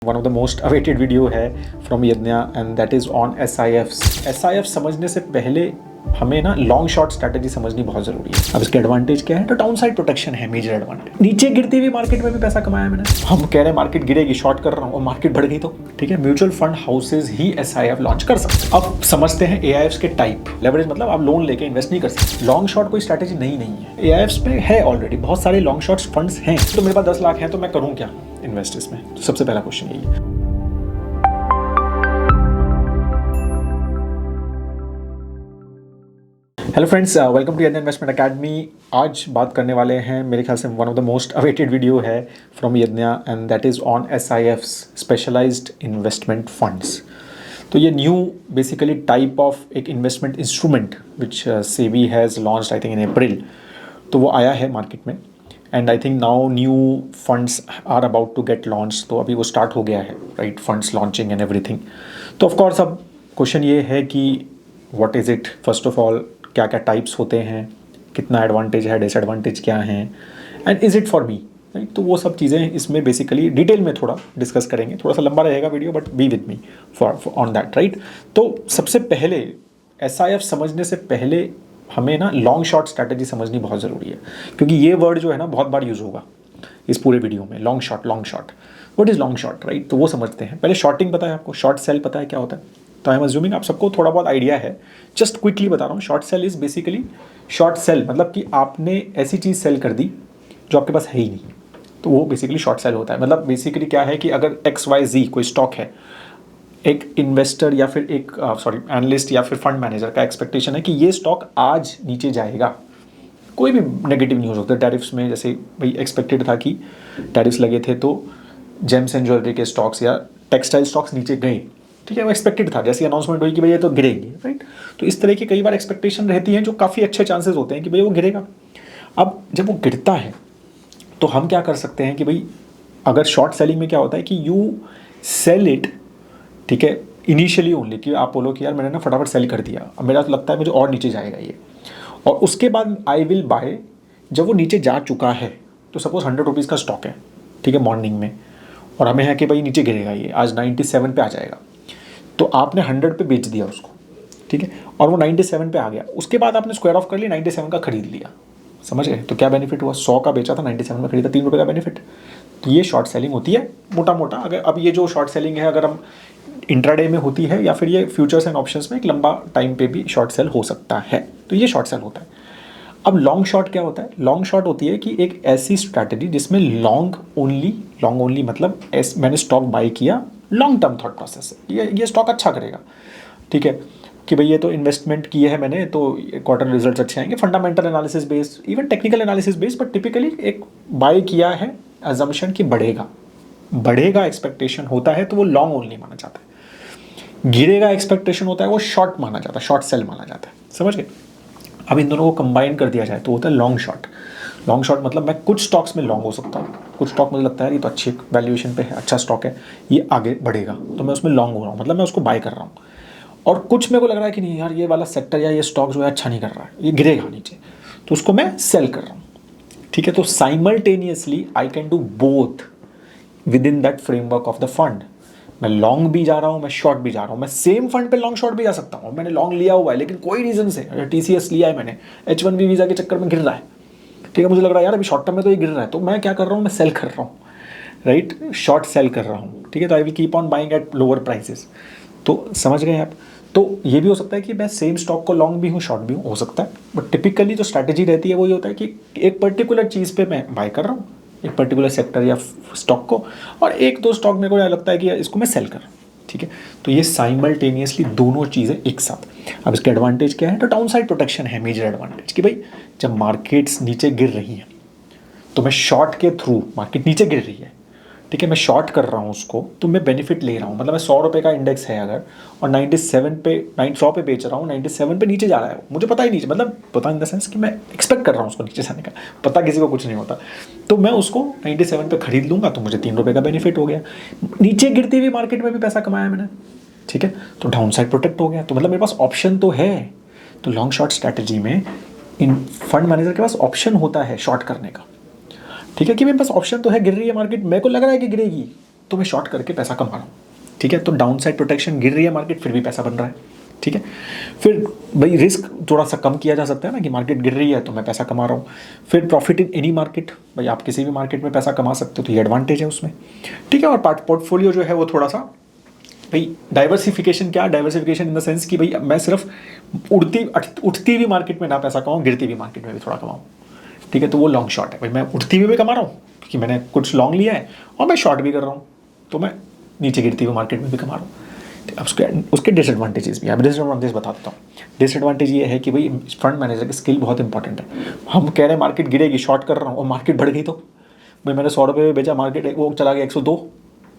One of the most awaited video है from यज्ञा and that is on SIFs. SIF समझने से पहले हमें ना लॉन्ग शॉर्ट स्ट्रैटेजी समझनी बहुत जरूरी है। अब इसके एडवांटेज क्या है? तो डाउन साइड प्रोटेक्शन है मेजर एडवांटेज। नीचे गिरती हुई मार्केट में भी पैसा कमाया मैंने। हम कह रहे हैं मार्केट गिरेगी, शॉर्ट कर रहा हूँ और मार्केट बढ़ गई तो ठीक है, म्यूचुअल फंड हाउसेज ही SIF लॉन्च कर सकते हैं। अब समझते हैं AIFs के टाइप। लेवरेज मतलब आप लोन लेके इन्वेस्ट नहीं कर सकते। लॉन्ग शॉर्ट कोई स्ट्रैटेजी नहीं है। AIFs पे है ऑलरेडी बहुत सारे लॉन्ग शॉर्ट फंड्स हैं। तो मेरे पास 10 लाख हैं तो मैं करूँ क्या इन्वेस्ट इसमें? तो सबसे पहला क्वेश्चन यही है। Hello friends, welcome to Yagya investment academy. आज बात करने वाले हैं, मेरे ख्याल से one of the most awaited video है from Yagya and that is on SIFs, specialised investment funds. तो ये न्यू बेसिकली टाइप ऑफ एक investment instrument which SEBI has launched I think in April. तो वो आया है मार्केट में and I think now new funds are about to get launch. तो अभी वो स्टार्ट हो गया है, right, funds launching and everything. तो ऑफकोर्स अब क्वेश्चन ये है कि what is it, first of all क्या क्या टाइप्स होते हैं, कितना एडवांटेज है, डिसएडवांटेज क्या हैं, and is it for me, right. तो वो सब चीज़ें इसमें बेसिकली डिटेल में थोड़ा डिस्कस करेंगे। थोड़ा सा लंबा रहेगा video but be with me for on that, right. तो सबसे पहले SIF समझने से पहले हमें ना लॉन्ग शॉर्ट स्ट्रैटेजी समझनी बहुत ज़रूरी है, क्योंकि ये वर्ड जो है ना बहुत बार यूज़ होगा इस पूरे वीडियो में। Long short what is long short, right. तो वो समझते हैं पहले। शॉर्टिंग पता है आपको, शॉर्ट सेल पता है क्या होता है? तो आई एम अज्यूमिंग आप सबको थोड़ा बहुत आइडिया है। जस्ट क्विकली बता रहा हूँ। Short cell is basically, short cell मतलब कि आपने ऐसी चीज़ सेल कर दी जो आपके पास है ही नहीं, तो वो बेसिकली शॉर्ट सेल होता है। मतलब बेसिकली क्या है कि अगर XYZ कोई स्टॉक है, एक इन्वेस्टर या फिर एक एनालिस्ट या फिर फंड मैनेजर का एक्सपेक्टेशन है कि ये स्टॉक आज नीचे जाएगा। कोई भी नेगेटिव न्यूज़ होता है टैरिफ्स में, जैसे भाई एक्सपेक्टेड था कि टैरिफ्स लगे थे तो जेम्स एंड ज्वेलरी के स्टॉक्स या टेक्सटाइल स्टॉक्स नीचे गए, ठीक है, वो एक्सपेक्टेड था। जैसी अनाउंसमेंट हुई कि भाई ये तो गिरेंगे, राइट। तो इस तरह की कई बार एक्सपेक्टेशन रहती हैं जो काफ़ी अच्छे चांसेस होते हैं कि भाई वो गिरेगा। अब जब वो गिरता है तो हम क्या कर सकते हैं कि भाई अगर शॉर्ट सेलिंग में क्या होता है कि यू सेल इट, ठीक है, इनिशियली ओनली, कि आप बोलो कि यार मैंने ना फटाफट सेल कर दिया, अब मेरा तो लगता है मुझे और नीचे जाएगा ये, और उसके बाद आई विल बाय जब वो नीचे जा चुका है। तो सपोज 100 रुपीज़ का स्टॉक है, ठीक है, मॉर्निंग में, और हमें है कि भाई नीचे गिरेगा ये, आज 97 पे आ जाएगा। तो आपने 100 पे बेच दिया उसको, ठीक है, और वो 97 पे आ गया। उसके बाद आपने स्क्वायर ऑफ कर लिया, 97 का खरीद लिया। समझ गए? तो क्या बेनिफिट हुआ? 100 का बेचा था, 97 में खरीदा, 3 रुपये का बेनिफिट। तो ये शॉर्ट सेलिंग होती है मोटा मोटा। अगर अब ये जो शॉर्ट सेलिंग है, अगर हम इंट्राडे में होती है या फिर ये फ्यूचर्स एंड ऑप्शंस में एक लंबा टाइम पे भी शॉर्ट सेल हो सकता है, तो ये शॉर्ट सेल होता है। अब लॉन्ग शॉर्ट क्या होता है? लॉन्ग शॉर्ट होती है कि एक ऐसी स्ट्रैटेजी जिसमें लॉन्ग ओनली मतलब मैंने स्टॉक बाय किया, लॉन्ग टर्म थॉट प्रोसेस है, ये स्टॉक अच्छा करेगा, ठीक है, कि भाई ये तो इन्वेस्टमेंट किए है मैंने, तो क्वार्टर रिजल्ट्स अच्छे आएंगे, fundamental analysis based, even technical analysis based, but typically एक बाय किया है अजम्पशन कि बढ़ेगा एक्सपेक्टेशन होता है तो वो लॉन्ग ओनली माना जाता है। गिरेगा एक्सपेक्टेशन होता है वो शॉर्ट माना जाता है, शॉर्ट सेल माना जाता है। समझ गए? अब इन दोनों को कंबाइन कर दिया जाए तो होता है लॉन्ग शॉर्ट मतलब मैं कुछ स्टॉक्स में लॉन्ग हो सकता हूँ, कुछ स्टॉक मुझे लगता है ये तो अच्छी वैल्यूएशन पे है, अच्छा स्टॉक है, ये आगे बढ़ेगा, तो मैं उसमें लॉन्ग हो रहा हूँ, मतलब मैं उसको बाय कर रहा हूँ। और कुछ मेरे को लग रहा है कि नहीं यार, ये वाला सेक्टर या ये स्टॉक जो है अच्छा नहीं कर रहा है, ये गिरेगा नीचे, तो उसको मैं सेल कर रहा हूँ, ठीक है। तो simultaneously I can do both with in that framework of the fund. मैं लॉन्ग भी जा रहा हूँ, मैं शॉर्ट भी जा रहा हूँ, मैं सेम फंड पे लॉन्ग शॉर्ट भी जा सकता हूँ। मैंने लॉन्ग लिया हुआ है लेकिन कोई रीज़न से, TCS लिया है मैंने, H1B वीज़ा के चक्कर में गिर रहा है, ठीक है, मुझे लग रहा है यार अभी शॉर्ट टर्म में तो ये गिर रहा है, तो मैं क्या कर रहा हूँ, मैं सेल कर रहा हूँ, राइट, शॉर्ट सेल कर रहा हूँ, ठीक है। तो I will keep on buying at lower prices. तो समझ गए आप? तो ये भी हो सकता है कि मैं सेम स्टॉक को लॉन्ग भी हूँ, शॉर्ट भी हूँ, हो सकता है। बट टिपिकली जो स्ट्रैटेजी रहती है वो ये होता है कि एक पर्टिकुलर चीज़ पे मैं बाय कर रहा हूँ, एक पर्टिकुलर सेक्टर या स्टॉक को, और एक दो स्टॉक मेरे को लगता है कि इसको मैं सेल कर रहा हूँ, ठीक है। तो ये साइमल्टेनियसली दोनों चीज़ें एक साथ। अब इसके एडवांटेज क्या है? तो डाउन साइड प्रोटेक्शन है मेजर एडवांटेज, कि भाई जब मार्केट्स नीचे गिर रही हैं तो मैं शॉर्ट के थ्रू, मार्केट नीचे गिर रही है, ठीक है, मैं शॉर्ट कर रहा हूँ उसको, तो मैं बेनिफिट ले रहा हूँ। मतलब मैं 100 रुपये का इंडेक्स है अगर, और 100 पे बेच रहा हूँ, 97 पे नीचे जा रहा है, मुझे पता ही नहीं, मतलब पता इन द सेंस कि मैं एक्सपेक्ट कर रहा हूँ उसको नीचे जाने का, पता किसी को कुछ नहीं होता। तो मैं उसको 97 पे खरीद लूँगा, तो मुझे 3 रुपये का बेनिफिट हो गया। नीचे गिरती हुई मार्केट में भी पैसा कमाया मैंने, ठीक है, तो डाउन साइड प्रोटेक्ट हो गया। तो मतलब मेरे पास ऑप्शन तो है। तो लॉन्ग शॉर्ट स्ट्रैटेजी में इन फंड मैनेजर के पास ऑप्शन होता है शॉर्ट करने का, ठीक है, कि मेरे पास ऑप्शन तो है, गिर रही है मार्केट, मेरे को लग रहा है कि गिरेगी, तो मैं शॉर्ट करके पैसा कमा रहा हूँ, ठीक है। तो डाउन साइड प्रोटेक्शन, गिर रही है मार्केट फिर भी पैसा बन रहा है, ठीक है। फिर भाई रिस्क थोड़ा सा कम किया जा सकता है ना, कि मार्केट गिर रही है तो मैं पैसा कमा रहा हूँ। फिर प्रॉफिट इन एनी मार्केट, भाई आप किसी भी मार्केट में पैसा कमा सकते हो, तो ये एडवांटेज है उसमें, ठीक है। और पोर्टफोलियो जो है वो थोड़ा सा भाई डाइवर्सिफिकेशन, क्या डाइवर्सिफिकेशन इन द सेंस कि भाई मैं सिर्फ उठती हुई मार्केट में ना पैसा कमाऊँ, गिरती हुई मार्केट में भी थोड़ा कमाऊँ, ठीक है। तो वो लॉन्ग शॉर्ट है, भाई मैं उठती हुई भी कमा रहा हूँ क्योंकि मैंने कुछ लॉन्ग लिया है, और मैं शॉर्ट भी कर रहा हूँ, तो मैं नीचे गिरती हुई मार्केट में भी कमा रहा हूँ। अब उसके डिसएडवांटेजेस भी, अब डिसएडवांटेज बता देता हूँ। डिसएडवांटेज ये है कि भाई फंड मैनेजर की स्किल बहुत इंपॉर्टेंट है। हम कह रहे हैं मार्केट गिरेगी, शॉर्ट कर रहा हूँ, और मार्केट बढ़ गई तो भाई मैंने 100 रुपये में बेचा, मार्केट वो चला गया 102,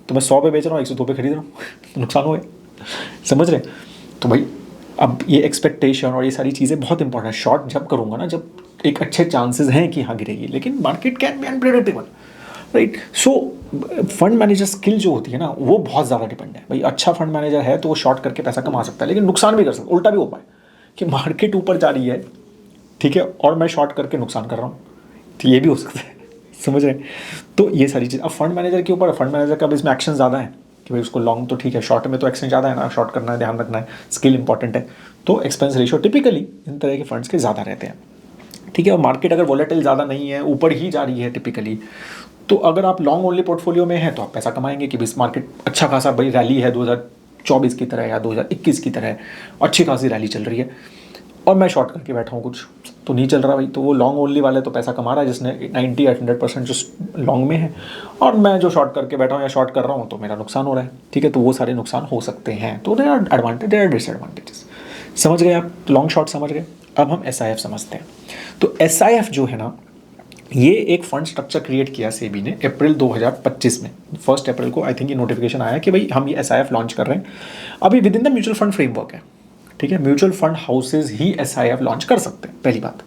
तो मैं 100 पे बेच रहा हूँ, 102 पे खरीद रहा हूँ, तो नुकसान हो गया, समझ रहे। तो भाई अब ये एक्सपेक्टेशन और ये सारी चीज़ें बहुत इंपॉर्टेंट है। शॉर्ट जब करूँगा ना जब एक अच्छे चांसेस हैं कि हाँ गिरेगी, लेकिन market can be unpredictable, right. So fund manager skill जो होती है ना वो बहुत ज़्यादा डिपेंड है। भाई अच्छा फंड मैनेजर है तो वो शॉर्ट करके पैसा कमा सकता है, लेकिन नुकसान भी कर सकता है, उल्टा भी हो पाए कि मार्केट ऊपर जा रही है, ठीक है, और मैं शॉर्ट करके नुकसान कर रहा हूँ, तो ये भी हो सकता है, समझ रहे। तो ये सारी चीज़ अब फंड मैनेजर के ऊपर, फंड मैनेजर का अब इसमें एक्शन ज़्यादा है कि भाई उसको लॉन्ग तो ठीक है, शॉर्ट में तो एक्शन ज़्यादा है ना, शॉर्ट करना है, ध्यान रखना है, स्किल इंपॉर्टेंट है। तो एक्सपेंस रेशियो टिपिकली इन तरह के फंड्स के ज़्यादा रहते हैं, ठीक है। और मार्केट अगर वॉलेटाइल ज़्यादा नहीं है, ऊपर ही जा रही है टिपिकली, तो अगर आप लॉन्ग ओनली पोर्टफोलियो में हैं तो आप पैसा कमाएंगे कि इस मार्केट अच्छा खासा भाई रैली है 2024 की तरह या 2021 की तरह अच्छी खासी रैली चल रही है, और मैं शॉर्ट करके बैठा हूँ कुछ तो नहीं चल रहा भाई, तो वो लॉन्ग ओनली वाले तो पैसा कमा रहा है जिसने 90 या 100% जो लॉन्ग में है, और मैं जो शॉर्ट करके बैठा हूँ या शॉर्ट कर रहा हूँ तो मेरा नुकसान हो रहा है, ठीक है। तो वो सारे नुकसान हो सकते हैं, तो there are advantage, there are disadvantages. समझ गए आप, लॉन्ग शॉर्ट समझ गए। अब हम SIF समझते हैं। तो SIF जो है ना, ये एक फंड स्ट्रक्चर क्रिएट किया सेबी ने अप्रैल 2025 में, 1 अप्रैल को आई थिंक ये नोटिफिकेशन आया कि भाई हम ये SIF लॉन्च कर रहे हैं। अभी with in the mutual fund framework है, ठीक है। म्यूचुअल फंड हाउसेज ही SIF लॉन्च कर सकते हैं, पहली बात,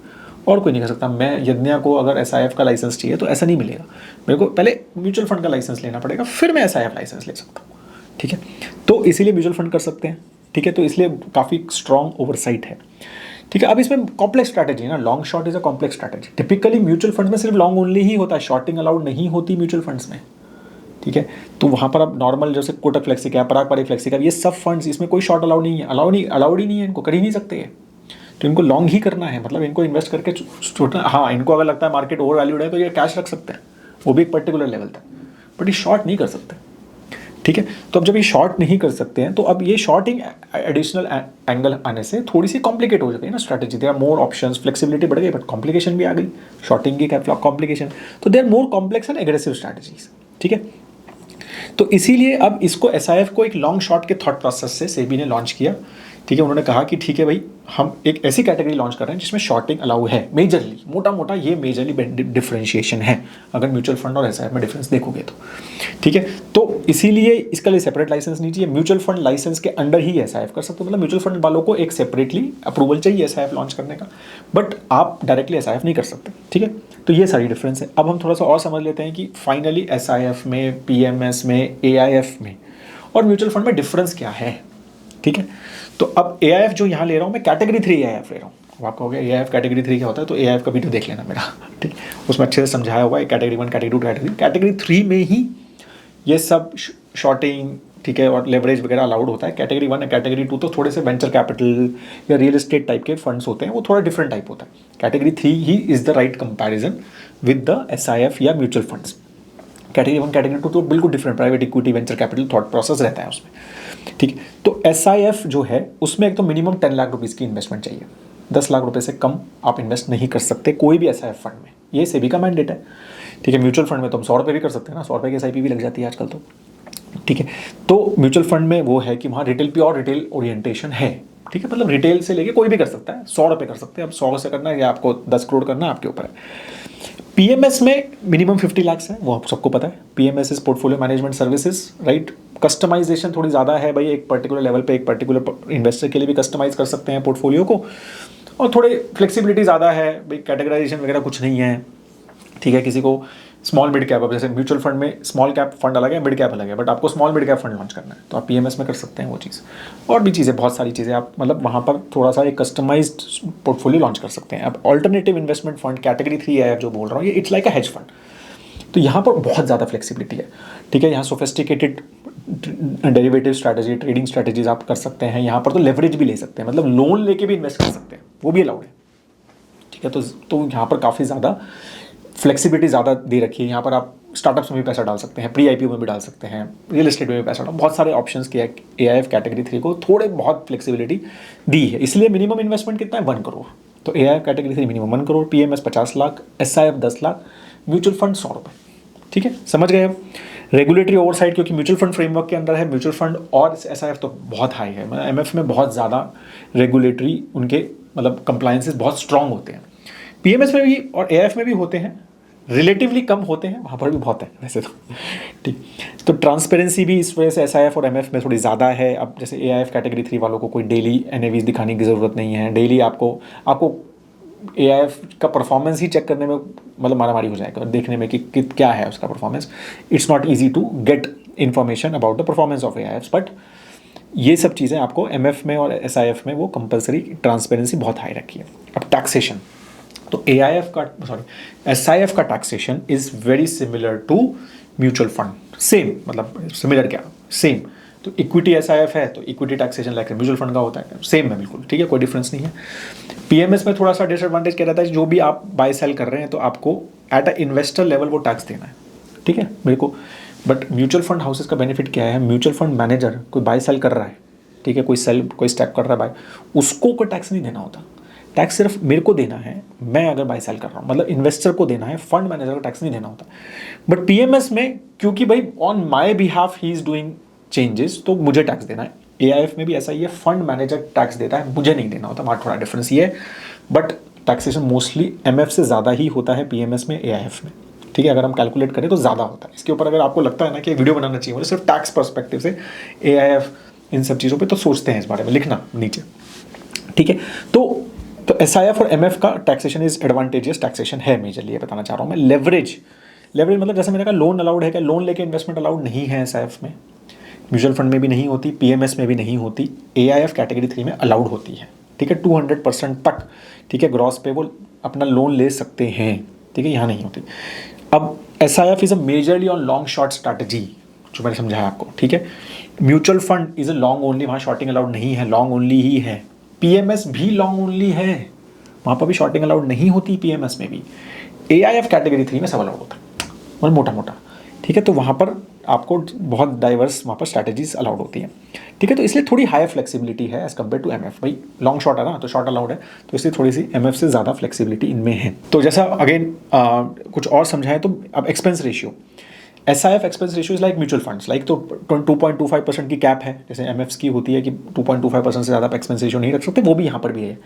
और कोई नहीं कर सकता। मैं यज्ञा को अगर SIF का लाइसेंस चाहिए तो ऐसा नहीं मिलेगा, मेरे को पहले म्यूचुअल फंड का लाइसेंस लेना पड़ेगा, फिर मैं SIF लाइसेंस ले सकता हूँ, ठीक है। तो इसीलिए म्यूचुअल फंड कर सकते हैं, ठीक है। तो इसलिए काफ़ी स्ट्रॉन्ग ओवरसाइट है, ठीक है। अब इसमें कॉम्प्लेक्स स्ट्रैटेजी है ना, long short is a complex strategy. Typically mutual funds में सिर्फ लॉन्ग ओनली ही होता है, शॉर्टिंग अलाउड नहीं होती म्यूचुअल फंड्स में, ठीक है। तो वहाँ पर अब नॉर्मल जैसे कोटक फ्लेक्सी कैप, पराग पारी फ्लेक्सी कैप, ये सब फंड्स, इसमें कोई शॉर्ट अलाउड नहीं है, अलाउड ही नहीं है, इनको कर ही नहीं सकते है, तो इनको लॉन्ग ही करना है, मतलब इनको इन्वेस्ट करके छोटा, हाँ इनको अगर लगता है मार्केट ओवर वैल्यूड है तो ये कैश रख सकते हैं, वो भी एक पर्टिकुलर लेवल तक, बट ये शॉर्ट नहीं कर सकते, ठीक है। तो अब जब ये शॉर्ट नहीं कर सकते हैं तो अब ये शॉर्टिंग एडिशनल एंगल आने से थोड़ी सी कॉम्प्लिकेट हो जाती है ना strategy. There are more options, flexibility बढ़ गई, बट कॉम्प्लिकेशन भी आ गई, शॉर्टिंग की कॉम्प्लिकेशन, तो there more complex and aggressive strategies, ठीक है। तो इसीलिए अब इसको SIF को एक लॉन्ग शॉर्ट के थॉट प्रोसेस से सेबी ने लॉन्च किया, ठीक है। उन्होंने कहा कि ठीक है भाई, हम एक ऐसी कैटेगरी लॉन्च कर रहे हैं जिसमें शॉर्टिंग अलाउ है, मेजरली, मोटा मोटा ये मेजरली डिफरेंशिएशन है अगर म्यूचुअल फंड और SIF में डिफरेंस देखोगे तो, ठीक है। तो इसीलिए इसका लिए सेपरेट लाइसेंस नहीं चाहिए, म्यूचुअल फंड लाइसेंस के अंडर ही SIF कर सकते हो, मतलब म्यूचुअल फंड वालों को एक सेपरेटली अप्रूवल चाहिए SIF लॉन्च करने का, बट आप डायरेक्टली SIF नहीं कर सकते, ठीक है। तो ये सारी डिफरेंस है। अब हम थोड़ा सा और समझ लेते हैं कि फाइनली SIF में, PMS में, AIF में और म्यूचुअल फंड में डिफरेंस क्या है, ठीक है। तो अब AIF जो यहाँ ले रहा हूँ मैं, कैटेगरी 3 AIF ले रहा हूँ। अब आपको हो गया AIF कैटेगरी 3 क्या होता है, तो AIF का वीडियो देख लेना मेरा, ठीक, उसमें अच्छे से समझाया हुआ है कैटेगरी 1, कैटेगरी 2, कैटेगरी 3 में ही ये सब शॉर्टिंग, ठीक है, और लेवरेज वगैरह अलाउड होता है। कैटेगरी 1 और कैटेगरी 2 तो थोड़े से वेंचर कैपिटल या रियल एस्टेट टाइप के फंड्स होते हैं, वो थोड़ा डिफरेंट टाइप होता है। Category 3 he is the right comparison with the SIF या म्यूचुअल फंड्स। कैटेगरी 1, कैटेगरी 2 तो बिल्कुल different, private equity, venture capital thought process रहता है उसमें, ठीक। तो SIF जो है उसमें एक तो मिनिमम 10 लाख रुपीज़ की इन्वेस्टमेंट चाहिए, 10 लाख रुपए से कम आप इन्वेस्ट नहीं कर सकते कोई भी SIF फंड में, ये सेबी का मैंडेट है, ठीक है। म्यूचुअल फंड में तो हम 100 रुपये भी कर सकते हैं ना, 100 रुपये की SIP भी लग जाती है आजकल तो, ठीक है। तो म्यूचुअल फंड में वो है कि वहाँ रिटेल, प्योर रिटेल ओरिएंटेशन है, ठीक है, मतलब रिटेल से लेके कोई भी कर सकता है, 100 रुपये कर सकते हैं। अब 100 से करना है या आपको 10 करोड़ करना है, आपके ऊपर है। PMS में मिनिमम 50 लाख है, वो आप सबको पता है। PMS is portfolio management services, right. Customisation थोड़ी ज़्यादा है भाई, एक पर्टिकुलर लेवल पे एक पर्टिकुलर इन्वेस्टर के लिए भी कस्टमाइज कर सकते हैं पोर्टफोलियो को, और थोड़ी फ्लेक्सिबिलिटी ज़्यादा है भाई, कैटेगराइजेशन वगैरह कुछ नहीं है, ठीक है। किसी को स्मॉल मिड कैप, अब जैसे म्यूचुअल फंड में स्मॉल कैप फंड अलग है, मिड कैप अलग है, बट आपको small mid cap fund launch करना है तो आप PMS में कर सकते हैं वो चीज़, और भी चीज़ें, बहुत सारी चीज़ें आप मतलब वहाँ पर थोड़ा सा एक कस्टमाइज्ड पोर्टफोलियो लॉन्च कर सकते हैं। अब ऑल्टरनेटिव इन्वेस्टमेंट फंड कैटेगरी 3 है जो बोल रहा हूँ, ये it's like a hedge fund, तो यहाँ पर बहुत ज़्यादा फ्लेक्सिबिलिटी है, ठीक है। यहाँ sophisticated derivative strategy, trading strategies आप कर सकते हैं। यहाँ पर तो लेवरेज भी ले सकते हैं, मतलब लोन लेके भी इन्वेस्ट कर सकते हैं, वो भी अलाउड है, ठीक है। तो यहाँ पर काफ़ी ज़्यादा फ्लेक्सिबिलिटी ज़्यादा दे रखी है। यहाँ पर आप स्टार्टअप्स में भी पैसा डाल सकते हैं, प्री आईपीओ में भी डाल सकते हैं, रियल एस्टेट में भी पैसा डाल, बहुत सारे ऑप्शंस के एआईएफ कैटेगरी 3 को थोड़े बहुत फ्लेक्सिबिलिटी दी है। इसलिए मिनिमम इन्वेस्टमेंट कितना है, 1 करोड़। तो AIF category 3 minimum 1 crore, PMS 50 lakh, SIF 10 lakh, mutual fund 100 रुपये, ठीक है, समझ गए अब। रेगुलेटरी ओवरसाइट क्योंकि म्यूचुअल फंड फ्रेमवर्क के अंदर है, म्यूचुअल फंड और एसआईएफ तो बहुत हाई है, मतलब एमएफ में बहुत ज़्यादा रेगुलेटरी उनके मतलब कंप्लायंसेस बहुत स्ट्रांग होते हैं। पीएमएस में भी और एआईएफ में भी होते हैं, रिलेटिवली कम होते हैं, वहाँ पर भी बहुत है वैसे तो, ठीक। तो ट्रांसपेरेंसी भी इस वजह से एसआईएफ और एमएफ में थोड़ी ज़्यादा है। अब जैसे एआईएफ कैटेगरी 3 वालों को कोई डेली एनएवीज दिखाने की ज़रूरत नहीं है, डेली आपको एआईएफ का परफॉर्मेंस ही चेक करने में मतलब मारामारी हो जाएगा, देखने में कि क्या है उसका performance. It's not easy to get information about the performance of AIF, but ये सब चीज़ें आपको एमएफ में और एसआईएफ में वो कंपलसरी ट्रांसपेरेंसी बहुत हाई रखी है। अब टैक्सेशन, तो एसआईएफ का taxation is very similar to mutual fund, same, मतलब सिमिलर क्या, सेम। तो इक्विटी एसआईएफ है तो equity taxation like mutual fund का होता है, सेम है बिल्कुल, ठीक है, कोई डिफरेंस नहीं है। पीएमएस में थोड़ा सा डिसएडवांटेज क्या रहता है, जो भी आप बाय सेल कर रहे हैं तो आपको एट अ इन्वेस्टर लेवल वो टैक्स देना है, ठीक है, मेरे को। बट म्यूचुअल फंड हाउसेस का बेनिफिट क्या है, म्यूचुअल फंड मैनेजर कोई बाय सेल कर रहा है, ठीक है, कोई स्टेप कर रहा है बाय, उसको कोई टैक्स नहीं देना होता। टैक्स सिर्फ मेरे को देना है, मैं अगर बाय सेल कर रहा हूँ, मतलब इन्वेस्टर को देना है, फंड मैनेजर को टैक्स नहीं देना होता। बट पीएमएस में क्योंकि भाई on my behalf he is doing changes, तो मुझे टैक्स देना है। एआईएफ में भी ऐसा ही है, फंड मैनेजर टैक्स देता है, मुझे नहीं देना होता, वहाँ थोड़ा डिफरेंस ये है। बट टैक्सेशन मोस्टली एमएफ से ज़्यादा ही होता है पीएमएस में, एआईएफ में, ठीक है। अगर हम कैलकुलेट करें तो ज़्यादा होता है। इसके ऊपर अगर आपको लगता है ना कि वीडियो बनाना चाहिए मुझे सिर्फ टैक्स पर्सपेक्टिव से एआईएफ इन सब चीज़ों पे, तो सोचते हैं इस बारे में, लिखना नीचे, ठीक है। तो एसआईएफ और एमएफ का टैक्सेशन इज एडवांटेजियस टैक्सेशन है, मेजरली ये बताना चाह रहा हूँ मैं। लेवरेज मतलब जैसे मैंने कहा लोन अलाउड है क्या, लोन लेके इन्वेस्टमेंट अलाउड नहीं है एसआईएफ में, म्यूचुअल फंड में भी नहीं होती, पीएमएस में भी नहीं होती, एआईएफ कैटेगरी 3 में अलाउड होती है, ठीक है। 200% तक, ठीक है, ग्रॉस पे वो अपना लोन ले सकते हैं, ठीक है, यहाँ नहीं होती। अब SIF is a majorly on long short strategy, जो मैंने समझाया आपको, ठीक है। Mutual fund is a long only, वहाँ शॉर्टिंग अलाउड नहीं है, लॉन्ग ओनली ही है। पीएमएस भी लॉन्ग ओनली है, वहाँ पर भी शॉर्टिंग अलाउड नहीं होती, पीएमएस में भी। एआईएफ कैटेगरी 3 में सब अलाउड होता है, और मोटा मोटा, ठीक है। तो वहाँ पर आपको बहुत डाइवर्स वहाँ पर स्ट्रैटेजीज अलाउड होती हैं, ठीक है। तो इसलिए थोड़ी हाई फ्लेक्सिबिलिटी है एज कम्पेयर टू एमएफ। भाई लॉन्ग शॉर्ट है ना, तो शॉर्ट अलाउड है, तो इसलिए थोड़ी सी एमएफ से ज़्यादा फ्लेक्सिबिलिटी इनमें है। तो जैसा अगेन कुछ और समझाएं तो अब expense ratio, SIF expense ratio is like mutual funds like, तो 2.25% की कैप है, जैसे एमएफ्स की होती है कि 2.25% से ज़्यादा आप एक्सपेंस रेशियो नहीं रख सकते, वो भी यहाँ पर भी है।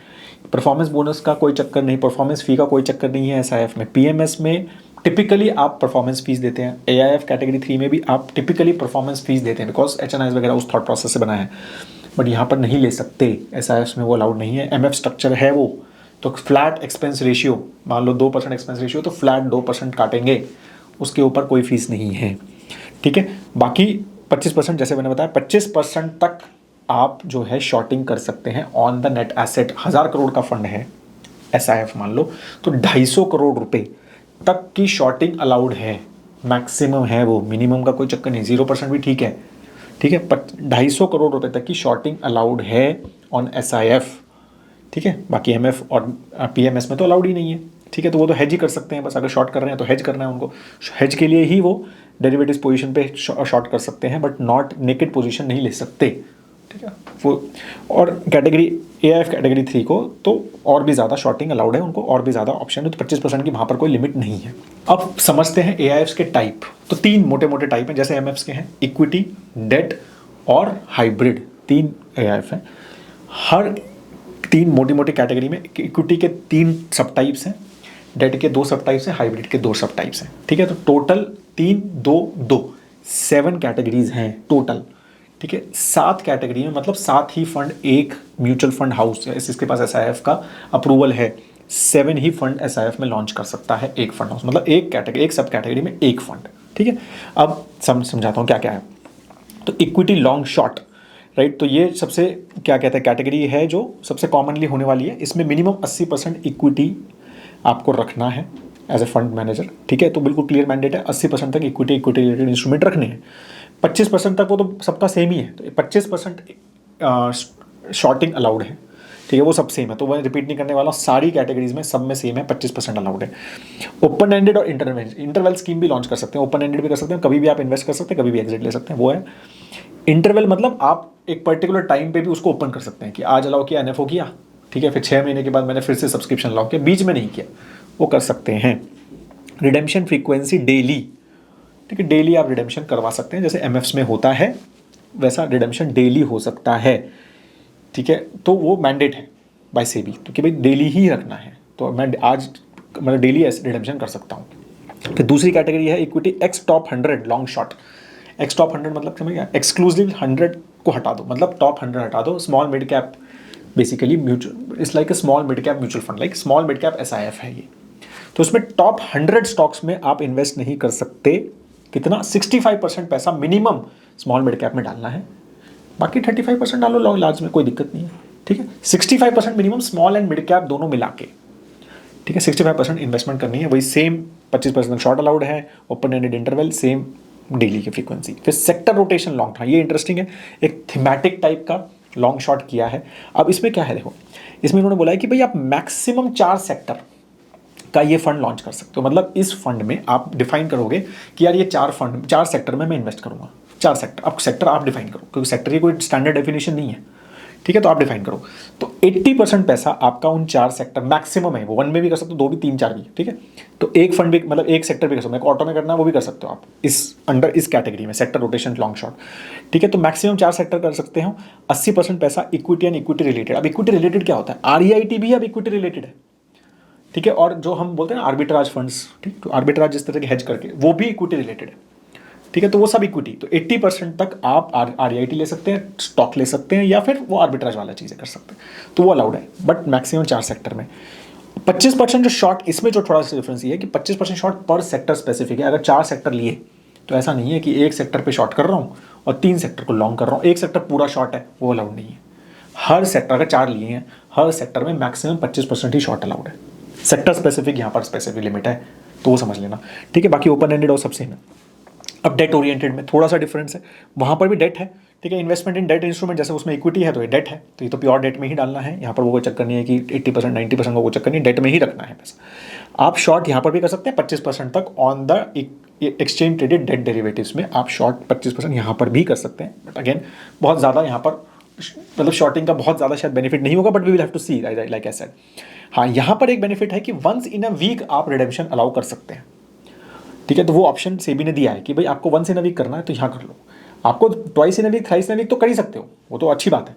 परफॉर्मेंस बोनस का कोई चक्कर नहीं, परफॉर्मेंस फी का कोई चक्कर नहीं है एसआईएफ में। पीएमएस में टिपिकली आप परफॉर्मेंस फीस देते हैं, एआईएफ कैटेगरी 3 में भी आप टिपिकली परफॉर्मेंस फीस देते हैं, बिकॉज एचएनआईज वगैरह उस थॉट प्रोसेस से बना है। बट यहाँ पर नहीं ले सकते, एसआईएफ में वो अलाउड नहीं है, एमएफ स्ट्रक्चर है वो। तो फ्लैट एक्सपेंस रेशियो, मान लो 2% एक्सपेंस रेशियो, तो फ्लैट 2% काटेंगे, उसके ऊपर कोई फीस नहीं है, ठीक है। बाकी 25%, जैसे मैंने बताया 25% तक आप जो है शॉर्टिंग कर सकते हैं on the net asset. 1000 crore का फंड है एसआईएफ मान लो, तो 250 करोड़ रुपए तक की शॉर्टिंग अलाउड है, मैक्सिमम है वो, मिनिमम का कोई चक्कर नहीं। 0% भी ठीक है, ठीक है। 250 करोड़ रुपए तक की शॉर्टिंग अलाउड है ऑन एसआईएफ, ठीक है। बाकी एमएफ और पीएमएस में तो अलाउड ही नहीं है, ठीक है। तो वो तो हेज ही कर सकते हैं, बस अगर शॉर्ट कर रहे हैं तो हेज करना है उनको, हेज के लिए ही वो डेरिवेटिव्स पोजीशन पे शॉर्ट कर सकते हैं, बट नॉट नेकेड पोजीशन नहीं ले सकते, ठीक है। वो और कैटेगरी एआईएफ कैटेगरी 3 को तो और भी ज़्यादा शॉर्टिंग अलाउड है, उनको और भी ज़्यादा ऑप्शन है, तो 25% की वहाँ पर कोई लिमिट नहीं है। अब समझते हैं एआईएफ्स के टाइप। तो 3 मोटे मोटे टाइप हैं, जैसे एमएफ्स के हैं, इक्विटी, डेट और हाइब्रिड, 3 एआईएफ हैं। हर 3 मोटी मोटी कैटेगरी में इक्विटी के 3 सब टाइप्स हैं, डेट के 2 सब टाइप्स हैं, हाइब्रिड के 2 सब टाइप्स हैं, ठीक है। तो टोटल 3, 2, 2 7 कैटेगरीज हैं टोटल, ठीक है। 7 कैटेगरी में मतलब 7 ही फंड एक म्यूचुअल फंड हाउस इसके पास एसआईएफ का अप्रूवल है, 7 ही फंड एसआईएफ में लॉन्च कर सकता है एक फंड हाउस, मतलब एक कैटेगरी, एक सब कैटेगरी में एक फंड, ठीक है। अब समझाता हूँ क्या क्या है। तो इक्विटी लॉन्ग शॉर्ट, राइट, तो ये सबसे क्या कहते हैं कैटेगरी है जो सबसे कॉमनली होने वाली है। इसमें मिनिमम 80% इक्विटी आपको रखना है, एज ए फंड मैनेजर, ठीक है। तो बिल्कुल क्लियर मैंडेट है, 80% तक इक्विटी रिलेटेड इंस्ट्रूमेंट रखने हैं, 25% तक वो तो सबका सेम ही है, तो 25% शॉर्टिंग अलाउड है, ठीक है, वो सब सेम है, तो मैं रिपीट नहीं करने वाला, सारी कैटेगरीज में सब में सेम है, 25% अलाउड है। ओपन एंडेड और इंटरवल स्कीम भी लॉन्च कर सकते हैं, ओपन एंडेड भी कर सकते हैं, कभी भी आप इन्वेस्ट कर सकते हैं, कभी भी एग्जिट ले सकते हैं, वो है। इंटरवल मतलब आप एक पर्टिकुलर टाइम पे भी उसको ओपन कर सकते हैं कि आज अलाउ किया, एनएफओ किया, ठीक है, फिर 6 महीने के बाद मैंने फिर से सब्सक्रिप्शन अलाउ किया, बीच में नहीं किया, वो कर सकते हैं। रिडेम्पशन फ्रीक्वेंसी डेली, ठीक है, डेली आप रिडेम्पशन करवा सकते हैं, जैसे एमएफ्स में होता है वैसा रिडेम्पशन डेली हो सकता है, ठीक है। तो वो मैंडेट है बाय सेबी, तो कि भाई डेली ही रखना है, तो मैं आज मतलब डेली रिडेम्पशन कर सकता हूँ। फिर दूसरी कैटेगरी है equity x top 100 long short. X top 100 मतलब समझ गया, एक्सक्लूसिव 100 को हटा दो, मतलब टॉप 100 हटा दो, small mid cap basically mutual, it's like a small mid cap mutual fund, like small mid cap SIF है ये। तो उसमें टॉप 100 स्टॉक्स में आप इन्वेस्ट नहीं कर सकते, कितना 65% पैसा मिनिमम स्मॉल मिड कैप में डालना है, बाकी 35% डालो लार्ज में, कोई दिक्कत नहीं है, ठीक है। 65% minimum small and mid cap दोनों मिला के, ठीक है, 65% इन्वेस्टमेंट करनी है, वही सेम 25% शॉर्ट अलाउड है, open ended interval same daily की फ्रीक्वेंसी। फिर सेक्टर रोटेशन लॉन्ग, हाँ ये इंटरेस्टिंग है, एक थीमेटिक टाइप का लॉन्ग शॉर्ट किया है। अब इसमें क्या है, देखो इसमें उन्होंने बोला है कि भाई आप मैक्सिमम 4 सेक्टर का ये फंड लॉन्च कर सकते हो, मतलब इस फंड में आप डिफाइन करोगे कि यार ये 4 सेक्टर में मैं इन्वेस्ट करूंगा, 4 सेक्टर, अब सेक्टर आप डिफाइन करो, क्योंकि सेक्टर की कोई स्टैंडर्ड डेफिनेशन नहीं है, ठीक है, तो आप डिफाइन करो। तो 80% पैसा आपका उन 4 सेक्टर मैक्सिमम है, वो 1 में भी कर सकते हो, 2 भी, 3, 4 भी, ठीक है। तो एक फंड भी मतलब एक सेक्टर भी कर सकते हो, ऑटो में करना है वो भी कर सकते हो आप, इस अंडर इस कैटेगरी में सेक्टर रोटेशन लॉन्ग शॉर्ट, ठीक है। तो मैक्सिमम 4 सेक्टर कर सकते हो, 80% पैसा इक्विटी एंड इक्विटी रिलेटेड। अब इक्विटी रिलेटेड क्या होता है, आरईआईटी भी अब इक्विटी रिलेटेड है, ठीक है, और जो हम बोलते हैं ना आर्बिट्राज फंड्स, ठीक, तो आर्बिट्राज जिस तरह के हेज करके वो भी इक्विटी रिलेटेड है, ठीक है, तो वो सब इक्विटी। तो 80% तक आप आरईआईटी ले सकते हैं, स्टॉक ले सकते हैं, या फिर वो आर्बिट्राज वाला चीज़ें कर सकते हैं, तो वो अलाउड है, बट मैक्सिमम 4 सेक्टर में। 25% जो शॉर्ट, इसमें जो थोड़ा सा डिफरेंस ये है कि 25% शॉर्ट पर सेक्टर स्पेसिफिक है। अगर 4 सेक्टर लिए तो ऐसा नहीं है कि एक सेक्टर पे शॉर्ट कर रहा हूँ और 3 सेक्टर को लॉन्ग कर रहा हूँ, एक सेक्टर पूरा शॉर्ट है, वो अलाउड नहीं है। हर सेक्टर, अगर 4 लिए हैं, हर सेक्टर में मैक्सिमम 25% ही शॉर्ट अलाउड है। सेक्टर स्पेसिफिक यहाँ पर स्पेसिफिक लिमिट है, तो वो समझ लेना, ठीक है। बाकी ओपन एंडेड और सब सेम है। अब डेट ओरिएंटेड में थोड़ा सा डिफरेंस है, वहाँ पर भी डेट है, ठीक है, इन्वेस्टमेंट इन डेट इंस्ट्रूमेंट, जैसे उसमें इक्विटी है तो ये डेट है, तो ये तो प्योर डेट में ही डालना है, यहाँ पर वो कोई चक्कर नहीं है कि 80% 90% को कोई चक्कर नहीं, डेट में ही रखना है पैसा। आप शॉर्ट यहाँ पर भी कर सकते हैं 25% तक on the exchange traded debt derivatives में, आप शॉर्ट 25% यहाँ पर भी कर सकते हैं, बट अगेन बहुत ज़्यादा यहाँ पर मतलब शॉर्टिंग का बहुत ज़्यादा शायद बेनिफिट नहीं होगा, but we will have to see like I said. हाँ, यहाँ पर एक बेनिफिट है कि वंस इन अ वीक आप रिडेम्पशन अलाउ कर सकते हैं, ठीक है, तो वो ऑप्शन सेबी ने दिया है कि भाई आपको वंस इन अ वीक करना है तो यहाँ कर लो, आपको twice in a week, thrice in a week तो कर ही सकते हो, वो तो अच्छी बात है,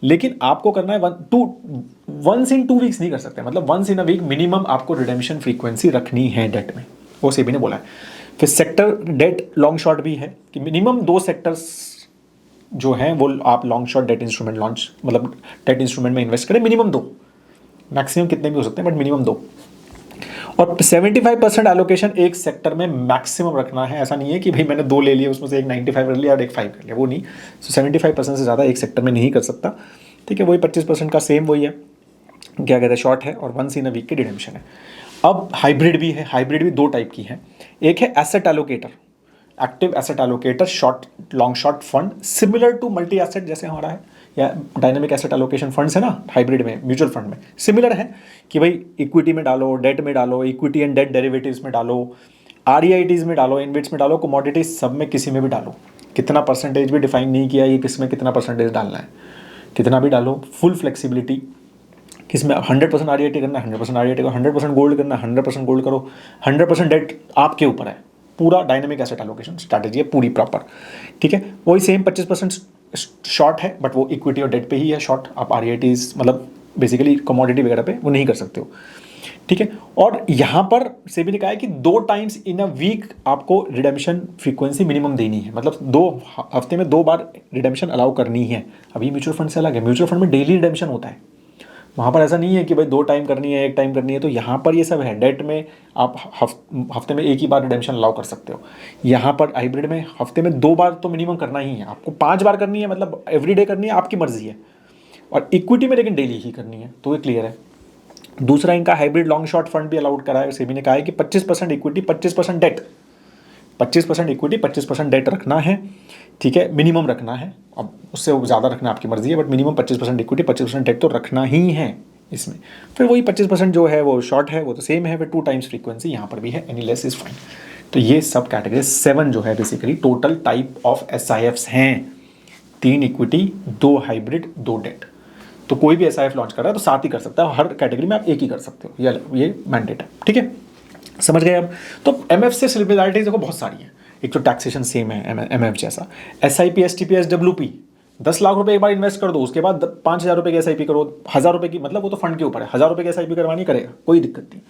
लेकिन आपको करना है वंस इन 2 वीक्स नहीं कर सकते, मतलब once in a week minimum आपको रिडेम्पशन फ्रीक्वेंसी रखनी है डेट में, वो सेबी ने बोला है। फिर सेक्टर डेट लॉन्ग शॉर्ट भी है कि मिनिमम 2 सेक्टर्स जो हैं वो आप long short debt instrument launch, मतलब डेट इंस्ट्रूमेंट में इन्वेस्ट करें, मिनिमम 2, मैक्सिमम कितने भी हो सकते हैं, बट मिनिमम 2। और 75% एलोकेशन एक सेक्टर में मैक्सिमम रखना है, ऐसा नहीं है कि भाई मैंने 2 ले लिए उसमें से एक 95 कर लिया और एक 5 कर लिया, वो नहीं। सो 75% से ज़्यादा एक सेक्टर में नहीं कर सकता, ठीक है। वही 25% का सेम वही है, क्या कहते हैं, शॉर्ट है और वंस इन अ वीक की रिडेम्पशन है। अब हाइब्रिड भी है, हाइब्रिड भी 2 टाइप की है, एक है asset allocator, active asset allocator, short long short fund similar to multi asset जैसे हमारा है, या डायनेमिक एसेट एलोकेशन फंड्स है ना हाइब्रिड में, म्यूचुअल फंड में सिमिलर है कि भाई इक्विटी में डालो, डेट में डालो, इक्विटी एंड डेट डेरिवेटिव्स में डालो, आरईआईटीज में डालो, इनविट्स में डालो, कमोडिटीज सब में किसी में भी डालो, कितना परसेंटेज भी डिफाइन नहीं किया ये किस में कितना परसेंटेज डालना है, कितना भी डालो, फुल फ्लेक्सिबिलिटी, किसमें 100% आरईआईटी करना है 100% आरईआईटी करो, 100% गोल्ड करना है 100% गोल्ड करो, 100% डेट आपके ऊपर है, पूरा डायनेमिक एसेट एलोकेशन स्ट्रैटेजी है पूरी प्रॉपर, ठीक है। वही सेम 25% शॉर्ट है, बट वो इक्विटी और डेट पे ही है शॉर्ट, आप आरईआईटीज मतलब बेसिकली कमोडिटी वगैरह पे वो नहीं कर सकते हो, ठीक है। और यहाँ पर सेबी ने कहा है कि 2 टाइम्स इन अ वीक आपको रिडेम्पशन फ्रीक्वेंसी मिनिमम देनी है, मतलब 2 हफ्ते में 2 बार रिडेम्पशन अलाउ करनी है। अभी म्यूचुअल फंड से अलग है, म्यूचुअल फंड में डेली रिडेम्पशन होता है, वहाँ पर ऐसा नहीं है कि भाई 2 टाइम करनी है 1 टाइम करनी है, तो यहाँ पर ये सब है। डेट में आप हफ्ते में 1 ही बार रिडेम्पशन अलाउ कर सकते हो, यहाँ पर हाइब्रिड में हफ्ते में 2 बार तो मिनिमम करना ही है, आपको 5 बार करनी है, मतलब एवरीडे करनी है, आपकी मर्जी है। और इक्विटी में लेकिन डेली ही करनी है, तो ये क्लियर है। दूसरा इनका हाइब्रिड लॉन्ग शॉर्ट फंड भी अलाउड करा है, सेबी ने कहा है कि 25% इक्विटी 25% डेट, 25% इक्विटी 25% डेट रखना है, ठीक है, मिनिमम रखना है। अब उससे ज़्यादा रखना आपकी मर्जी है, बट मिनिमम 25% इक्विटी 25% डेट तो रखना ही है इसमें। फिर वही 25% जो है वो शॉर्ट है, वो तो सेम है, फिर 2 टाइम्स फ्रीक्वेंसी यहाँ पर भी है, एनी लेस इज फाइन। तो ये सब कैटेगरी 7 जो है basically total type of SIFs हैं, 3 इक्विटी, 2 हाइब्रिड, 2 डेट। तो कोई भी SIF लॉन्च कर रहा है तो 7 ही कर सकता है, हर कैटेगरी में आप एक ही कर सकते हो, ये मैंडेट है, ठीक है, समझ गए अब। तो MF से सिमिलरिटीज देखो बहुत सारी हैं। एक तो टैक्सेशन सेम है MF जैसा, SIP STP SWP 10 लाख रुपए एक बार इन्वेस्ट कर दो, उसके बाद 5,000 रुपए की SIP करो, 1,000 रुपए की, मतलब वो तो फंड के ऊपर है, 1,000 रुपए की SIP करवानी करेगा, कोई दिक्कत नहीं।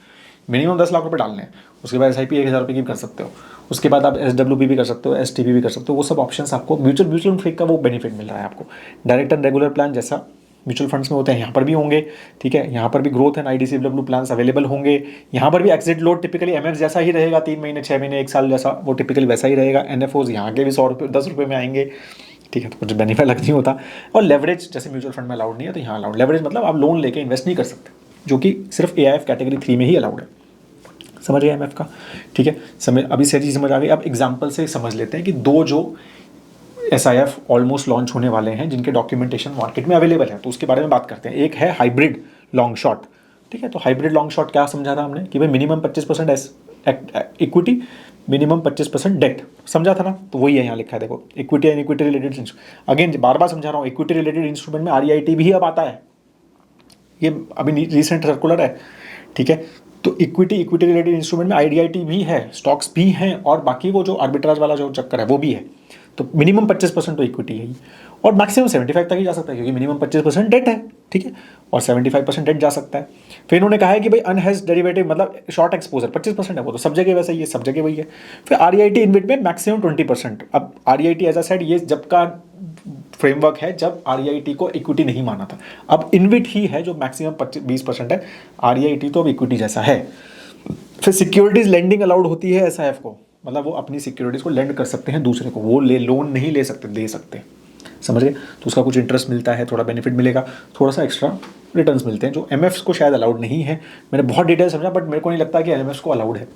मिनिमम 10 लाख रुपए डालने हैं, उसके बाद SIP 1,000 रुपए की कर सकते हो, उसके बाद आप SWP भी कर सकते हो, STP भी कर सकते हो, वो सब ऑप्शंस आपको म्यूचुअल फंड का वो बेनिफिट मिल रहा है आपको। डायरेक्ट एंड रेगुलर प्लान जैसा म्यूचुअल फंड्स में होते हैं यहाँ पर भी होंगे, ठीक है, यहाँ पर भी growth and IDCW plan available होंगे। यहाँ पर भी एग्जिट लोड टिपिकली MF जैसा ही रहेगा, 3 महीने 6 महीने 1 साल जैसा, वो टिपिकली वैसा ही रहेगा। NFOs यहाँ के भी 100 रुपये 10 रुपये में आएंगे, ठीक है, तो कुछ बेनिफिट लग नहीं होता। और लेवरेज जैसे म्यूचुअल फंड में अलाउड नहीं है, तो यहाँ अलाउड। लेवरेज मतलब आप लोन लेके इन्वेस्ट नहीं कर सकते, जो कि सिर्फ AIF कैटेगरी 3 में ही अलाउड है। समझ गए MF का, ठीक है, अभी से चीज़ समझ आ गई। अब एग्जाम्पल से समझ लेते हैं कि 2 जो SIF ऑलमोस्ट लॉन्च होने वाले हैं, जिनके डॉक्यूमेंटेशन मार्केट में अवेलेबल है, तो उसके बारे में बात करते हैं। एक है हाइब्रिड लॉन्ग शॉर्ट, ठीक है, तो हाइब्रिड लॉन्ग शॉर्ट क्या समझा था हमने कि भाई मिनिमम 25% इक्विटी, मिनिमम 25% डेट, समझा था ना, तो वही है यहाँ लिखा है, देखो equity and equity related. Again बार बार समझा रहा हूँ, इक्विटी रिलेटेड इंस्ट्रूमेंट में REIT भी अब आता है, ये अभी रिसेंट सर्कुलर है, ठीक है। तो इक्विटी रिलेटेड इंस्ट्रूमेंट में REIT भी है, स्टॉक्स भी हैं, और बाकी वो जो आर्बिट्राज वाला जो चक्कर है वो भी है। तो मिनिमम 25% तो इक्विटी है ही, और मैक्सिमम 75 तक ही जा सकता है, क्योंकि मिनिमम 25% डेट है, ठीक है, और 75% डेट जा सकता है। फिर इन्होंने कहा है कि भाई अनहेज्ड डेरिवेटिव मतलब शॉर्ट एक्सपोजर 25% है, वो तो सब जगह वैसा ही है, सब जगह वही है। फिर REIT इन बिटवीन मैक्सिमम 20%। अब REIT एज अ सेड ये जब का फ्रेमवर्क है जब REIT को इक्विटी नहीं माना था, अब इनविट ही है जो मैक्सिमम 20% है, REIT तो अब इक्विटी जैसा है। फिर सिक्योरिटीज लेंडिंग अलाउड होती है SIF को, मतलब वो अपनी सिक्योरिटीज को लेंड कर सकते हैं दूसरे को, वो लोन नहीं ले सकते, दे सकते, समझ गए। तो उसका कुछ इंटरेस्ट मिलता है, थोड़ा बेनिफिट मिलेगा, थोड़ा सा एक्स्ट्रा रिटर्न्स मिलते हैं, जो MFs को शायद अलाउड नहीं है। मैंने बहुत डिटेल समझा, बट मेरे को नहीं लगता कि MFs को अलाउड है।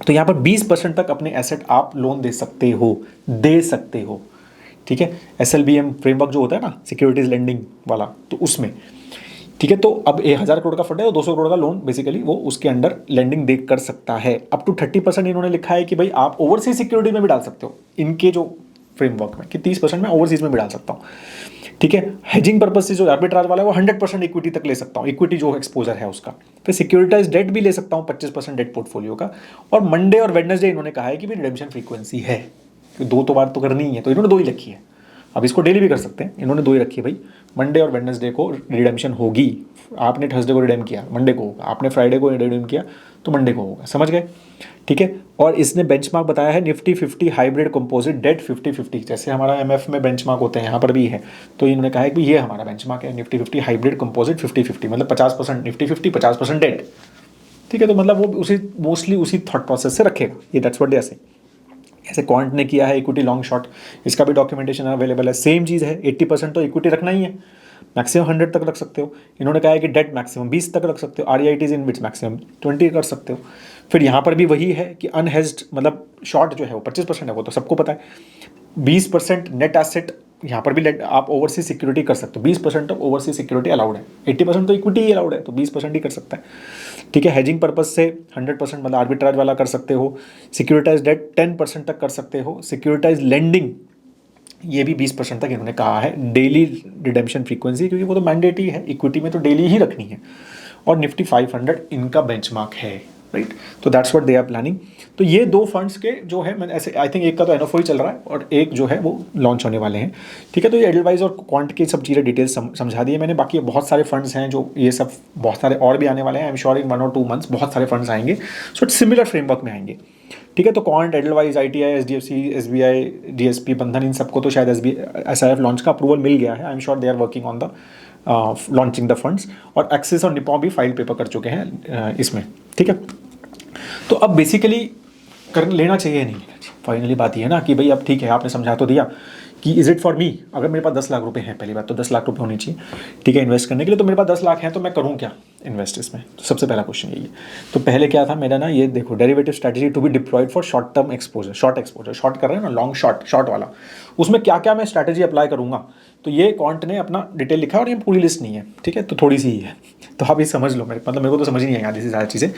तो यहाँ पर 20% तक अपने एसेट आप लोन दे सकते हो, ठीक है। SLBM फ्रेमवर्क जो होता है ना, सिक्योरिटीज लेंडिंग वाला, तो उसमें, ठीक है। तो अब 1,000 करोड़ का फंड है, तो 200 करोड़ का लोन बेसिकली वो उसके अंडर लेंडिंग दे कर सकता है। अप टू 30% इन्होंने लिखा है कि भाई आप ओवरसीज सिक्योरिटी में भी डाल सकते हो, इनके जो फ्रेमवर्क में, कि 30% मैं ओवरसीज में भी डाल सकता हूँ, ठीक है। हेजिंग पर्पज से जो आर्बिट्राज वाला है वो 100% इक्विटी तक ले सकता हूँ, इक्विटी जो एक्सपोजर है उसका। फिर सिक्योरिटाइज डेट भी ले सकता हूँ 25% डेट पोर्टफोलियो का। और मंडे और वेडनेसडे इन्होंने कहा है कि भी रिडेम्पशन फ्रीक्वेंसी है, 2 तो बार तो करनी ही है, तो इन्होंने 2 ही रखी है। अब इसको डेली भी कर सकते हैं, इन्होंने 2 ही रखी है भाई, मंडे और वेडनेसडे को रिडेम्पशन होगी। आपने थर्सडे को रिडेम किया, मंडे को होगा, आपने फ्राइडे को रिडेम किया तो मंडे को होगा, समझ गए, ठीक है। और इसने बेंचमार्क बताया है निफ्टी 50 हाइब्रिड कंपोजिट डेट 50-50, जैसे हमारा MF में बेंचमार्क होते हैं यहाँ पर भी है। तो इन्होंने कहा है कि ये हमारा बेंचमार्क है, निफ्टी 50 हाइब्रिड कंपोजिट 50-50, मतलब 50% निफ्टी 50, 50% डेट, ठीक है। तो मतलब वो उसी मोस्टली उसी थॉट प्रोसेस से रखेगा, ये दैट्स व्हाट दे से। ऐसे क्वांट ने किया है इक्विटी लॉन्ग शॉर्ट, इसका भी डॉक्यूमेंटेशन अवेलेबल है, सेम चीज़ है। 80% तो इक्विटी रखना ही है, मैक्सिमम 100 तक रख सकते हो। इन्होंने कहा है कि डेट मैक्सिमम 20 तक रख सकते हो, REITs इन बिट्स मैक्सिमम 20 कर सकते हो। फिर यहाँ पर भी वही है कि अनहेज्ड मतलब शॉर्ट जो है वो 25% है, वो तो सबको पता है। 20% नेट एसेट, यहाँ पर भी आप ओवरसीज सिक्योरिटी कर सकते हो, 20% ऑफ ओवरसीज सिक्योरिटी अलाउड है, 80% तो इक्विटी ही अलाउड है, तो 20% ही कर सकता है, ठीक है। हेजिंग पर्पज से 100% मतलब आर्बिट्राज वाला कर सकते हो। सिक्योरिटाइज डेट 10% तक कर सकते हो। सिक्योरिटाइज लेंडिंग ये भी 20% तक इन्होंने कहा है, डेली रिडेम्पशन फ्रीक्वेंसी, क्योंकि वो तो मैंडेट ही है, इक्विटी में तो डेली ही रखनी है। और निफ्टी 500 इनका बेंचमार्क है, राइट। तो that's what they are planning. तो ये 2 फंड्स के जो है, मैंने ऐसे आई थिंक एक का तो NFO ही चल रहा है और एक जो है वो लॉन्च होने वाले हैं, ठीक है। तो ये एडलवाइज और क्वांट की सब चीज़ें डिटेल्स समझा दी है मैंने। बाकी बहुत सारे फंड्स हैं जो ये सब, बहुत सारे और भी आने वाले हैं, आई एम श्योर इन 1 और 2 मंथ्स बहुत सारे फंड्स आएंगे, सो सिमिलर फ्रेमवर्क में आएंगे, ठीक है। तो quant, Edelweiss, ITI, SDFC, SBI, DSP, बंधन, इन सबको तो शायद SIF लॉन्च का अप्रूवल मिल गया है, I am sure they are working on the launching the funds. और एक्सिस और निपॉन भी फाइल पेपर कर चुके हैं इसमें, ठीक है। तो अब बेसिकली कर लेना चाहिए नहीं लेना चाहिए, फाइनली बात ये है ना कि भाई अब ठीक है, आपने समझा तो दिया कि इज़ इट फॉर मी। अगर मेरे पास 10 लाख रुपए हैं, पहली बात तो 10 लाख रुपए होनी चाहिए, ठीक है, इन्वेस्ट करने के लिए। तो मेरे पास 10 लाख हैं तो मैं करूँ क्या इन्वेस्ट इसमें? तो सबसे पहला क्वेश्चन यही है। तो पहले क्या था मेरा ना, ये देखो, derivative strategy to be deployed for short term exposure, short कर रहे हैं ना, लॉन्ग शॉर्ट वाला, उसमें क्या क्या मैं स्ट्रैटेजी अप्लाई करूँगा। तो ये क्वांट ने अपना डिटेल लिखा है और ये पूरी लिस्ट नहीं है, ठीक है, तो थोड़ी सी ही है, तो आप ये समझ लो। मेरे को तो समझ ही नहीं आई आधी से ज़्यादा चीज़ें।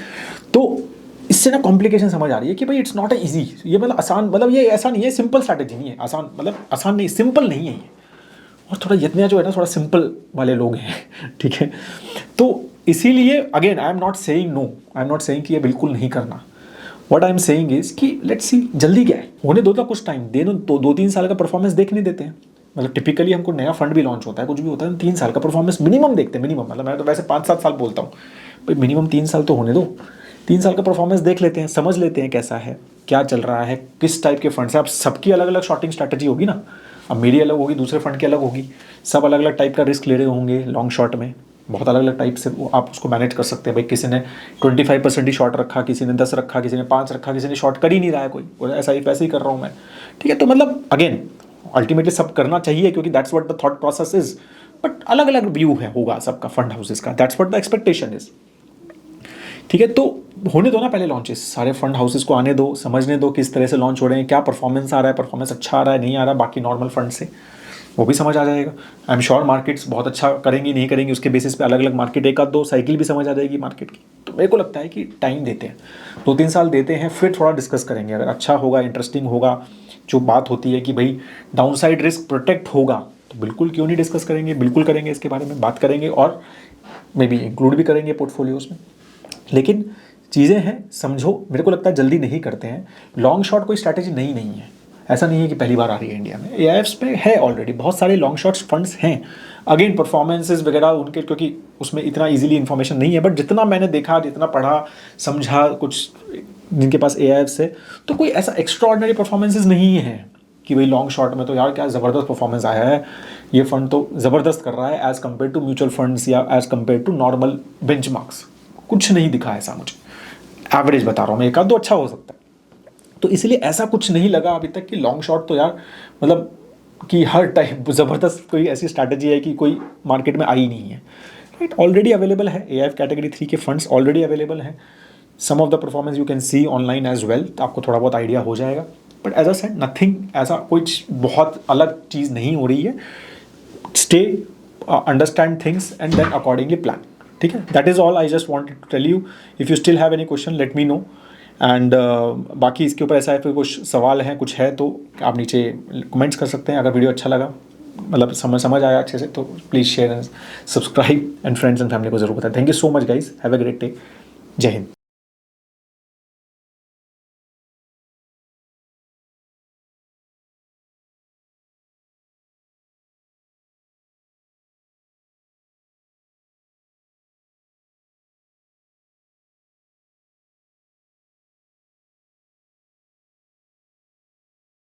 तो इससे ना कॉम्प्लिकेशन समझ आ रही है कि भाई इट्स नॉट ए इजी, ये मतलब आसान, मतलब ये ऐसा नहीं है, सिंपल स्ट्रैटेजी नहीं है, आसान मतलब आसान नहीं, सिंपल नहीं है ये। और थोड़ा यत्निया जो है ना, थोड़ा सिंपल वाले लोग हैं, ठीक है। तो इसीलिए again I am not saying no, I am not saying कि ये बिल्कुल नहीं करना। What I am saying is कि लेट्स सी, जल्दी क्या है, होने दो, कुछ टाइम दे दो, 2-3 साल का परफॉर्मेंस देखने देते हैं। मतलब टिपिकली हमको नया फंड भी लॉन्च होता है, कुछ भी होता है, 3 साल का परफॉर्मेंस मिनिमम देखते हैं, मिनिमम। मतलब मैं तो वैसे 5-7 साल बोलता हूँ भाई, मिनिमम 3 साल तो होने दो। 3 साल का परफॉर्मेंस देख लेते हैं, समझ लेते हैं कैसा है, क्या चल रहा है, किस टाइप के फंड्स है। अब सबकी अलग अलग शॉर्टिंग स्ट्रैटेजी होगी ना, अब मेरी अलग होगी, दूसरे फंड की अलग होगी, सब अलग अलग टाइप का रिस्क ले रहे होंगे लॉन्ग शॉर्ट में, बहुत अलग अलग टाइप से आप उसको मैनेज कर सकते हैं। भाई किसी ने 25% ही शॉर्ट रखा, किसी ने 10 रखा, किसी ने 5 रखा, किसी ने शॉर्ट कर ही नहीं रहा है, कोई ऐसा ही वैसे ही कर रहा हूँ मैं, ठीक है। तो मतलब अगेन अल्टीमेटली सब करना चाहिए क्योंकि that's what the thought process is, but अलग अलग व्यू है होगा सबका फंड हाउसेस का, that's what the expectation is, ठीक है। तो होने दो ना पहले लॉन्चेस, सारे फंड हाउसेस को आने दो, समझने दो किस तरह से लॉन्च हो रहे हैं, क्या परफॉर्मेंस आ रहा है, परफॉर्मेंस अच्छा आ रहा है, नहीं आ रहा बाकी नॉर्मल फंड से, वो भी समझ आ जाएगा। आई एम श्योर मार्केट्स बहुत अच्छा करेंगी, नहीं करेंगी उसके बेसिस पे अलग अलग मार्केट, एक आध दो साइकिल भी समझ आ जाएगी मार्केट की। तो मेरे को लगता है कि टाइम देते हैं, 2-3 साल देते हैं, फिर थोड़ा डिस्कस करेंगे। अगर अच्छा होगा, इंटरेस्टिंग होगा, जो बात होती है कि भाई डाउन साइड रिस्क प्रोटेक्ट होगा, तो बिल्कुल क्यों नहीं डिस्कस करेंगे, बिल्कुल करेंगे, इसके बारे में बात करेंगे और मे बी इंक्लूड भी करेंगे पोर्टफोलियोज में। लेकिन चीज़ें हैं, समझो, मेरे को लगता है जल्दी नहीं करते हैं। लॉन्ग शॉर्ट कोई स्ट्रैटेजी नहीं है, ऐसा नहीं है कि पहली बार आ रही है इंडिया में, एआईएफ्स में है ऑलरेडी, बहुत सारे लॉन्ग शॉर्ट्स फंड्स हैं। अगेन परफॉर्मेंसेस वगैरह उनके, क्योंकि उसमें इतना इजीली इन्फॉर्मेशन नहीं है, बट जितना मैंने देखा, जितना पढ़ा समझा, कुछ जिनके पास एआईएफ्स है, तो कोई ऐसा एक्स्ट्राऑर्डिनरी परफॉर्मेंसेस नहीं है कि भाई लॉन्ग शॉर्ट में तो यार क्या ज़बरदस्त परफॉर्मेंस आया है, ये फंड तो ज़बरदस्त कर रहा है as compare to mutual funds या as compare to normal benchmarks. कुछ नहीं दिखा ऐसा मुझे, एवरेज बता रहा हूँ मैं, एक आध दो अच्छा हो सकता है। तो इसलिए ऐसा कुछ नहीं लगा अभी तक कि लॉन्ग शॉट तो यार मतलब कि हर टाइप ज़बरदस्त कोई ऐसी स्ट्रैटेजी है कि कोई मार्केट में आई नहीं है, राइट। ऑलरेडी अवेलेबल है, एआईएफ कैटेगरी 3 के फंड्स ऑलरेडी अवेलेबल हैं। Some of the performance you can see online as well, तो आपको थोड़ा बहुत आइडिया हो जाएगा। But as I said nothing, ऐसा कुछ बहुत अलग चीज़ नहीं हो रही है। Stay, understand things and then accordingly plan, ठीक है। That is all I just wanted to tell you. If you still have any question let me know, and बाकी इसके ऊपर ऐसा है, फिर कुछ सवाल हैं, कुछ है तो आप नीचे कमेंट्स कर सकते हैं। अगर वीडियो अच्छा लगा, मतलब समझ आया अच्छे से, तो please share and subscribe and friends and family को जरूर बताएं। Thank you so much guys, have a great day, जय हिंद।